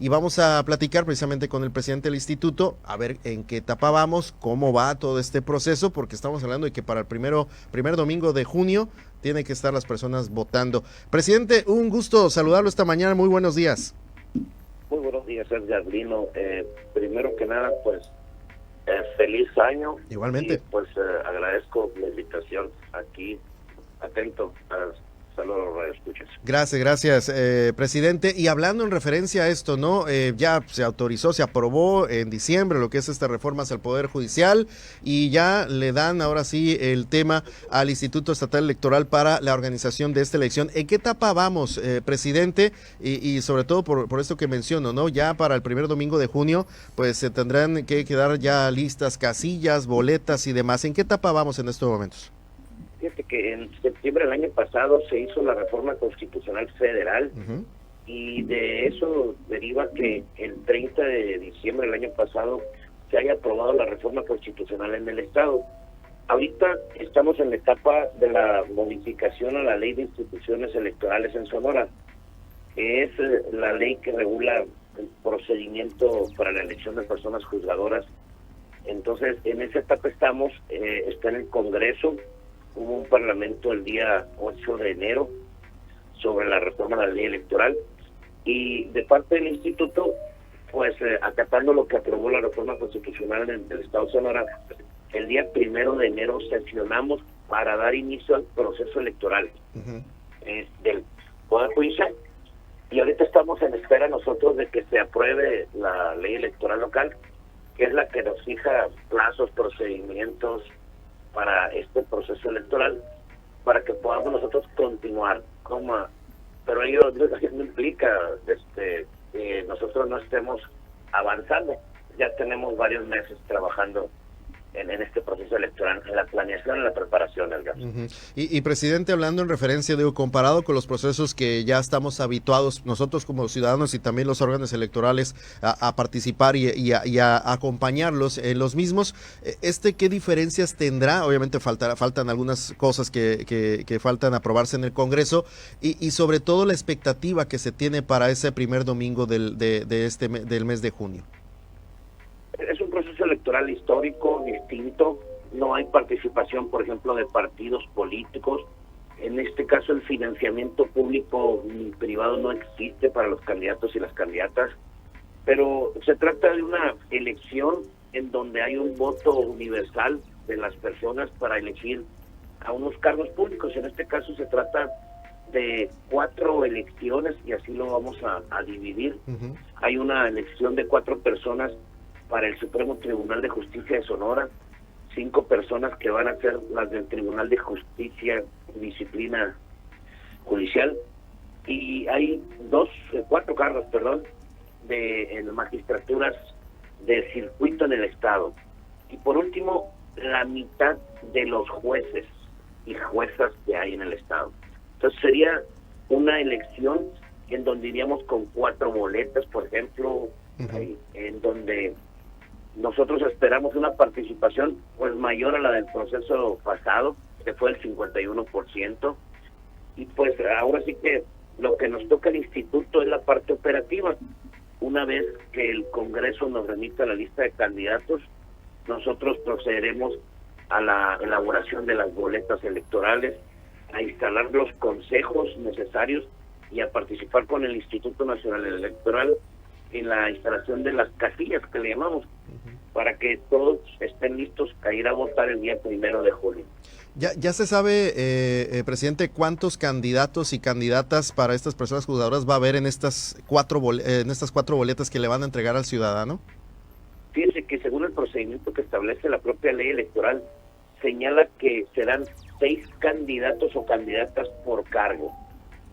y vamos a platicar precisamente con el presidente del instituto, a ver en qué etapa vamos, cómo va todo este proceso, porque estamos hablando de que para el primer domingo de junio tienen que estar las personas votando. Presidente, un gusto saludarlo esta mañana, muy buenos días. Muy buenos días, Edgar Lino. Primero que nada, pues, feliz año. Igualmente. Y pues agradezco la invitación aquí, atento a saludos, radio escuchas. Gracias, presidente. Y hablando en referencia a esto, ¿no? Ya se autorizó, se aprobó en diciembre lo que es estas reformas al Poder Judicial y ya le dan ahora sí el tema al Instituto Estatal Electoral para la organización de esta elección. ¿En qué etapa vamos, presidente? Y sobre todo por esto que menciono, ¿no? Ya para el primer domingo de junio, pues se tendrán que quedar ya listas casillas, boletas y demás. ¿En qué etapa vamos en estos momentos? Fíjate que en septiembre del año pasado se hizo la reforma constitucional federal y de eso deriva que el 30 de diciembre del año pasado se haya aprobado la reforma constitucional en el estado. Ahorita estamos en la etapa de la modificación a la ley de instituciones electorales en Sonora, que es la ley que regula el procedimiento para la elección de personas juzgadoras. Entonces, en esa etapa estamos, está en el Congreso. Hubo un parlamento el día 8 de enero sobre la reforma de la ley electoral y de parte del instituto, pues acatando lo que aprobó la reforma constitucional del estado de Sonora, el día 1 de enero sesionamos para dar inicio al proceso electoral del Poder Judicial y ahorita estamos en espera nosotros de que se apruebe la ley electoral local, que es la que nos fija plazos, procedimientos para este proceso electoral, para que podamos nosotros continuar, pero ello no implica que nosotros no estemos avanzando. Ya tenemos varios meses trabajando en este proceso electoral, en la planeación, en la preparación del gasto. Y presidente, hablando en referencia, digo, comparado con los procesos que ya estamos habituados nosotros como ciudadanos y también los órganos electorales a participar y a acompañarlos en los mismos, ¿qué diferencias tendrá? Obviamente faltan algunas cosas que faltan aprobarse en el Congreso y sobre todo la expectativa que se tiene para ese primer domingo del mes de junio. Es un proceso electoral histórico, distinto. No hay participación, por ejemplo, de partidos políticos. En este caso, el financiamiento público ni privado no existe para los candidatos y las candidatas. Pero se trata de una elección en donde hay un voto universal de las personas para elegir a unos cargos públicos. En este caso se trata de 4 elecciones y así lo vamos a dividir. Hay una elección de 4 personas para el Supremo Tribunal de Justicia de Sonora, 5 personas que van a ser las del Tribunal de Justicia y Disciplina Judicial, y hay 4 cargos, en magistraturas de circuito en el estado. Y por último, la mitad de los jueces y juezas que hay en el estado. Entonces sería una elección en donde iríamos con 4 boletas, por ejemplo, en donde nosotros esperamos una participación pues mayor a la del proceso pasado, que fue el 51%, y pues ahora sí que lo que nos toca al instituto es la parte operativa. Una vez que el Congreso nos remita la lista de candidatos, nosotros procederemos a la elaboración de las boletas electorales, a instalar los consejos necesarios y a participar con el Instituto Nacional Electoral en la instalación de las casillas que le llamamos, para que todos estén listos a ir a votar el día 1 de julio. Ya se sabe, presidente, cuántos candidatos y candidatas para estas personas juzgadoras va a haber en estas 4 boletas que le van a entregar al ciudadano. Fíjese que según el procedimiento que establece la propia ley electoral, señala que serán 6 candidatos o candidatas por cargo.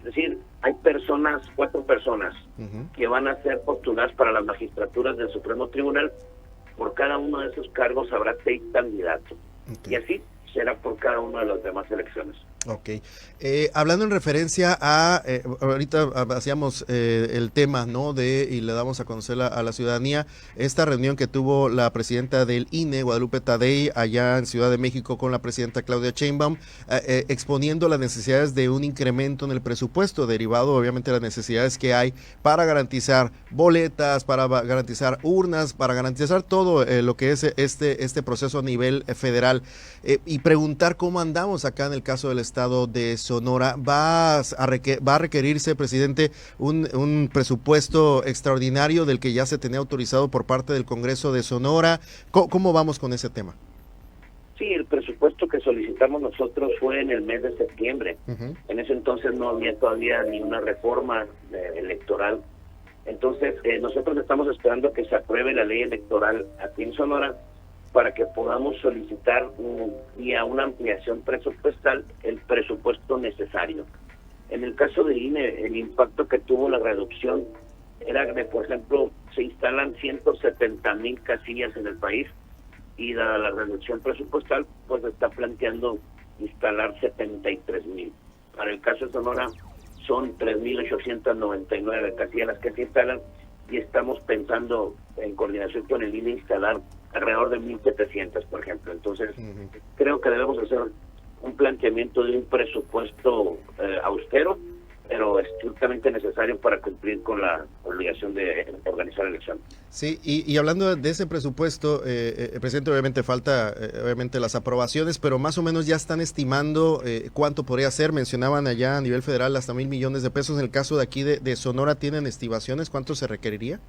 Es decir, hay 4 personas que van a ser postuladas para las magistraturas del Supremo Tribunal. Por cada uno de esos cargos habrá 6 candidatos. Y así será por cada una de las demás elecciones. Ok. Hablando en referencia a, ahorita hacíamos el tema, ¿no? Y le damos a conocer a la ciudadanía esta reunión que tuvo la presidenta del INE, Guadalupe Tadei, allá en Ciudad de México con la presidenta Claudia Sheinbaum, exponiendo las necesidades de un incremento en el presupuesto, derivado obviamente de las necesidades que hay para garantizar boletas, para garantizar urnas, para garantizar todo lo que es este proceso a nivel federal. Y preguntar cómo andamos acá en el caso del estado de Sonora. Va a requerirse, presidente, un presupuesto extraordinario del que ya se tenía autorizado por parte del Congreso de Sonora. ¿Cómo vamos con ese tema? Sí, el presupuesto que solicitamos nosotros fue en el mes de septiembre. En ese entonces no había todavía ni una reforma electoral. Entonces, nosotros estamos esperando que se apruebe la ley electoral aquí en Sonora para que podamos solicitar vía una ampliación presupuestal el presupuesto necesario. En el caso de INE, el impacto que tuvo la reducción era que, por ejemplo, se instalan 170,000 casillas en el país y la reducción presupuestal pues está planteando instalar 73,000. Para el caso de Sonora son 3,899 casillas las que se instalan y estamos pensando en coordinación con el INE instalar alrededor de 1,700, por ejemplo. Entonces, creo que debemos hacer un planteamiento de un presupuesto austero, pero estrictamente necesario para cumplir con la obligación de organizar la elección. Sí, y hablando de ese presupuesto, presidente, obviamente falta obviamente las aprobaciones, pero más o menos ya están estimando cuánto podría ser. Mencionaban allá a nivel federal hasta 1,000 millones de pesos. En el caso de aquí de Sonora, ¿tienen estimaciones? ¿Cuánto se requeriría?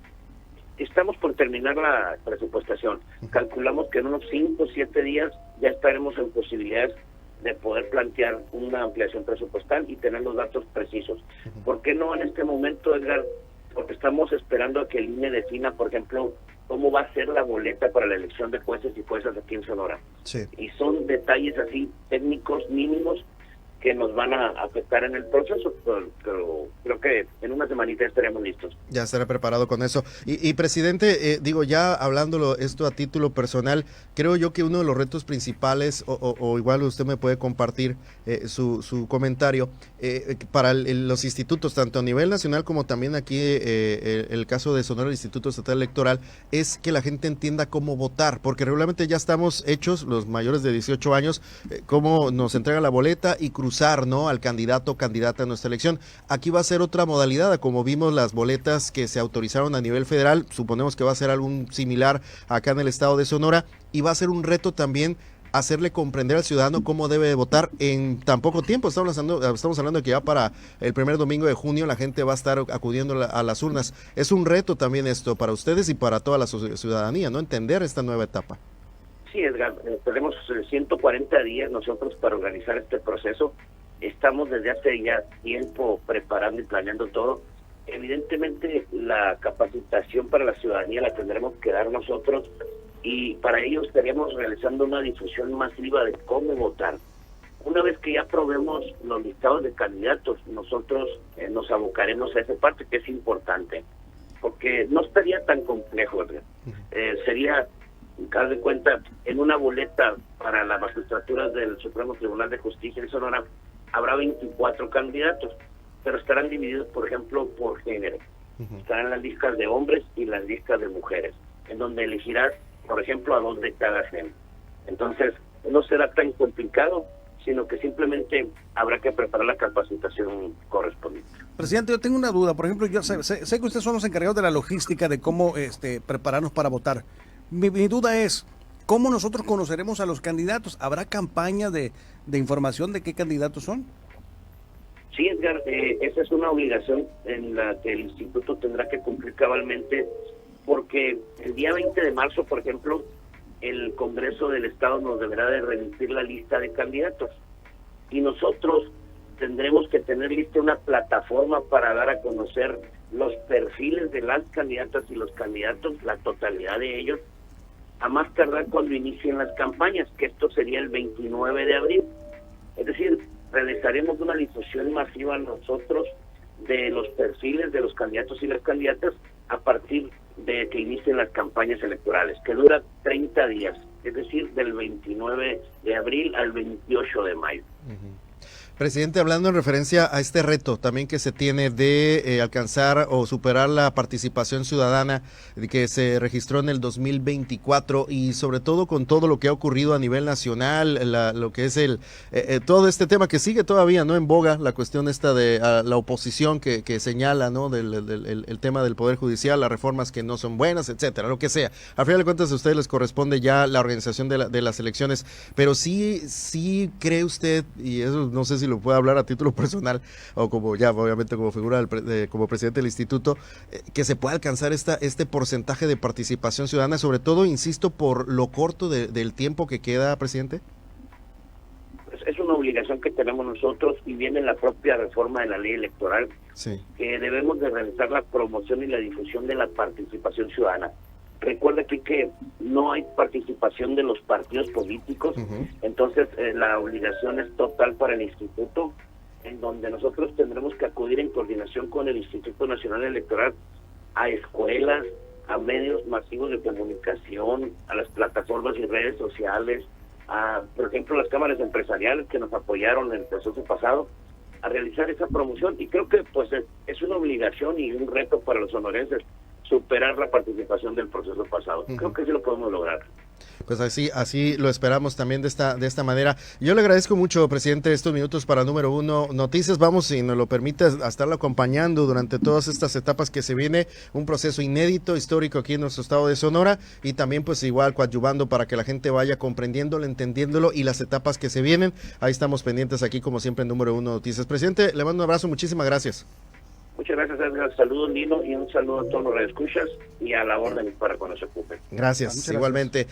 Estamos por terminar la presupuestación. Calculamos que en unos 5 o 7 días ya estaremos en posibilidades de poder plantear una ampliación presupuestal y tener los datos precisos. ¿Por qué no en este momento, Edgar? Porque estamos esperando a que el INE defina, por ejemplo, cómo va a ser la boleta para la elección de jueces y juezas aquí en Sonora. Sí. Y son detalles así técnicos mínimos que nos van a afectar en el proceso, pero creo que en una semanita estaremos listos. Ya estaré preparado con eso. Y presidente, digo, ya hablándolo esto a título personal, creo yo que uno de los retos principales, o igual usted me puede compartir su comentario, para los institutos, tanto a nivel nacional como también aquí el caso de Sonora, el Instituto Estatal Electoral, es que la gente entienda cómo votar, porque regularmente ya estamos hechos, los mayores de 18 años, cómo nos entrega la boleta y cruzar, ¿no?, al candidato o candidata a nuestra elección. Aquí va a ser otra modalidad, como vimos las boletas que se autorizaron a nivel federal, suponemos que va a ser algo similar acá en el estado de Sonora, y va a ser un reto también hacerle comprender al ciudadano cómo debe votar en tan poco tiempo. Estamos hablando de que ya para el primer domingo de junio la gente va a estar acudiendo a las urnas. Es un reto también esto para ustedes y para toda la ciudadanía, ¿no?, entender esta nueva etapa. Sí, Edgar, tenemos 140 días nosotros para organizar este proceso. Estamos desde hace ya tiempo preparando y planeando todo. Evidentemente la capacitación para la ciudadanía la tendremos que dar nosotros y para ello estaríamos realizando una difusión masiva de cómo votar. Una vez que ya probemos los listados de candidatos, nosotros nos abocaremos a esa parte que es importante, porque no estaría tan complejo, Edgar. Sería, haz de cuenta, en una boleta para la magistratura del Supremo Tribunal de Justicia de Sonora habrá 24 candidatos, pero estarán divididos, por ejemplo, por género. Estarán las listas de hombres y las listas de mujeres, en donde elegirás, por ejemplo, a 2 de cada género. Entonces, no será tan complicado, sino que simplemente habrá que preparar la capacitación correspondiente. Presidente, yo tengo una duda. Por ejemplo, yo sé que ustedes son los encargados de la logística de cómo prepararnos para votar. Mi duda es, ¿cómo nosotros conoceremos a los candidatos? ¿Habrá campaña de información de qué candidatos son? Sí, Edgar, esa es una obligación en la que el instituto tendrá que cumplir cabalmente, porque el día 20 de marzo, por ejemplo, el Congreso del Estado nos deberá de remitir la lista de candidatos y nosotros tendremos que tener lista una plataforma para dar a conocer los perfiles de las candidatas y los candidatos, la totalidad de ellos, a más tardar cuando inicien las campañas, que esto sería el 29 de abril. Es decir, realizaremos una difusión masiva nosotros de los perfiles de los candidatos y las candidatas a partir de que inicien las campañas electorales, que dura 30 días, es decir, del 29 de abril al 28 de mayo. Presidente, hablando en referencia a este reto también que se tiene de alcanzar o superar la participación ciudadana que se registró en el 2024 y sobre todo con todo lo que ha ocurrido a nivel nacional, lo que es todo este tema que sigue todavía no en boga, la cuestión esta de la oposición que señala, ¿no? El tema del Poder Judicial, las reformas que no son buenas, etcétera, lo que sea. Al final de cuentas a ustedes les corresponde ya la organización de las elecciones, pero sí cree usted, y eso no sé si lo puede hablar a título personal o como ya obviamente como figura como presidente del instituto, que se pueda alcanzar este porcentaje de participación ciudadana, sobre todo, insisto, por lo corto del tiempo que queda, presidente. Es una obligación que tenemos nosotros y viene en la propia reforma de la ley electoral, Sí. que debemos de realizar la promoción y la difusión de la participación ciudadana. Recuerda aquí que no hay participación de los partidos políticos, entonces la obligación es total para el instituto, en donde nosotros tendremos que acudir en coordinación con el Instituto Nacional Electoral a escuelas, a medios masivos de comunicación, a las plataformas y redes sociales, a, por ejemplo, las cámaras empresariales que nos apoyaron en el proceso pasado, a realizar esa promoción. Y creo que pues es una obligación y un reto para los sonorenses superar la participación del proceso pasado. Creo que sí lo podemos lograr. Pues así lo esperamos también de esta manera. Yo le agradezco mucho, presidente, estos minutos para Número Uno Noticias. Vamos, si nos lo permite, a estarlo acompañando durante todas estas etapas que se viene, un proceso inédito, histórico aquí en nuestro estado de Sonora, y también pues igual coadyuvando para que la gente vaya comprendiéndolo, entendiéndolo y las etapas que se vienen. Ahí estamos pendientes aquí como siempre en Número Uno Noticias. Presidente, le mando un abrazo, muchísimas gracias. Muchas gracias, Edgar. Saludos, Nino, y un saludo a todos los radioescuchas y a la orden para cuando se ocupe. Gracias, igualmente.